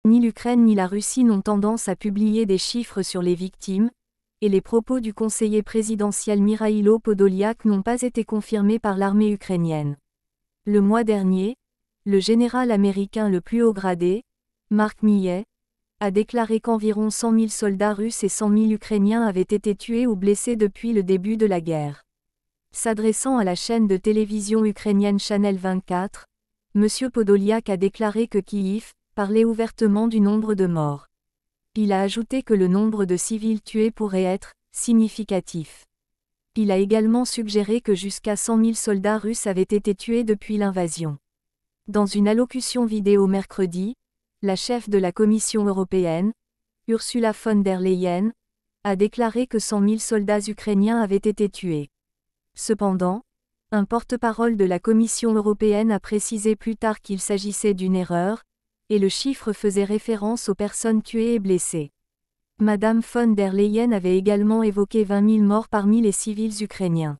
Ni l'Ukraine ni la Russie n'ont tendance à publier des chiffres sur les victimes, et les propos du conseiller présidentiel Mikhailo Podolyak n'ont pas été confirmés par l'armée ukrainienne. Le mois dernier, le général américain le plus haut gradé, Mark Milley, a déclaré qu'environ 100 000 soldats russes et 100 000 Ukrainiens avaient été tués ou blessés depuis le début de la guerre. S'adressant à la chaîne de télévision ukrainienne Channel 24, M. Podolyak a déclaré que Kyiv parlait ouvertement du nombre de morts. Il a ajouté que le nombre de civils tués pourrait être significatif. Il a également suggéré que jusqu'à 100 000 soldats russes avaient été tués depuis l'invasion. Dans une allocution vidéo mercredi, la chef de la Commission européenne, Ursula von der Leyen, a déclaré que 100 000 soldats ukrainiens avaient été tués. Cependant, un porte-parole de la Commission européenne a précisé plus tard qu'il s'agissait d'une erreur, et le chiffre faisait référence aux personnes tuées et blessées. Madame von der Leyen avait également évoqué 20 000 morts parmi les civils ukrainiens.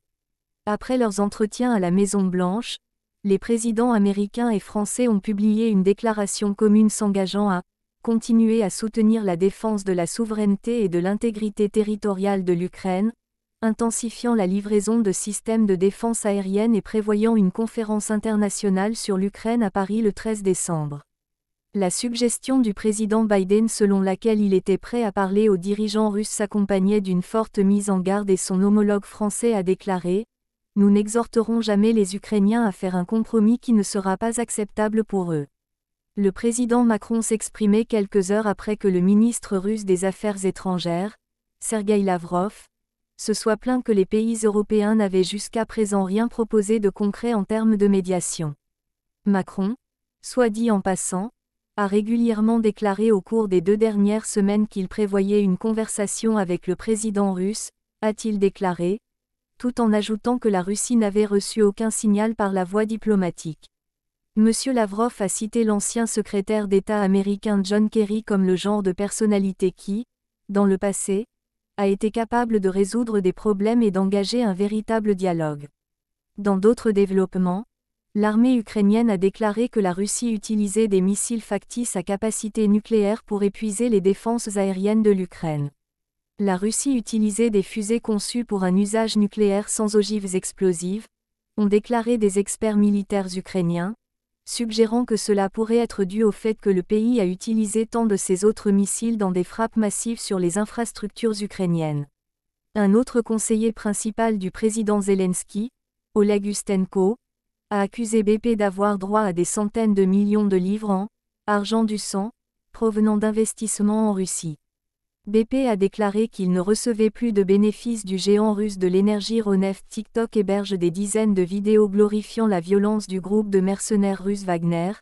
Après leurs entretiens à la Maison-Blanche, les présidents américains et français ont publié une déclaration commune s'engageant à continuer à soutenir la défense de la souveraineté et de l'intégrité territoriale de l'Ukraine, intensifiant la livraison de systèmes de défense aérienne et prévoyant une conférence internationale sur l'Ukraine à Paris le 13 décembre. La suggestion du président Biden selon laquelle il était prêt à parler aux dirigeants russes s'accompagnait d'une forte mise en garde et son homologue français a déclaré « Nous n'exhorterons jamais les Ukrainiens à faire un compromis qui ne sera pas acceptable pour eux ». Le président Macron s'exprimait quelques heures après que le ministre russe des Affaires étrangères, Sergueï Lavrov, se soit plaint que les pays européens n'avaient jusqu'à présent rien proposé de concret en termes de médiation. Macron, soit dit en passant, a régulièrement déclaré au cours des 2 dernières semaines qu'il prévoyait une conversation avec le président russe, a-t-il déclaré, tout en ajoutant que la Russie n'avait reçu aucun signal par la voie diplomatique. M. Lavrov a cité l'ancien secrétaire d'État américain John Kerry comme le genre de personnalité qui, dans le passé, a été capable de résoudre des problèmes et d'engager un véritable dialogue. Dans d'autres développements, l'armée ukrainienne a déclaré que la Russie utilisait des missiles factices à capacité nucléaire pour épuiser les défenses aériennes de l'Ukraine. La Russie utilisait des fusées conçues pour un usage nucléaire sans ogives explosives, ont déclaré des experts militaires ukrainiens, suggérant que cela pourrait être dû au fait que le pays a utilisé tant de ces autres missiles dans des frappes massives sur les infrastructures ukrainiennes. Un autre conseiller principal du président Zelensky, Oleg Ustenko, a accusé BP d'avoir droit à des centaines de millions de livres en argent du sang, provenant d'investissements en Russie. BP a déclaré qu'il ne recevait plus de bénéfices du géant russe de l'énergie Ronef. TikTok héberge des dizaines de vidéos glorifiant la violence du groupe de mercenaires russe Wagner,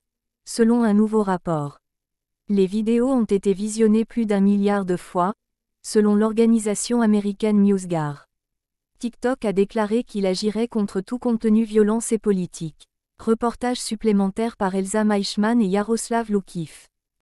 selon un nouveau rapport. Les vidéos ont été visionnées plus d'1 milliard de fois, selon l'organisation américaine NewsGuard. TikTok a déclaré qu'il agirait contre tout contenu violence et politique. Reportage supplémentaire par Elsa Meichmann et Yaroslav Loukiv.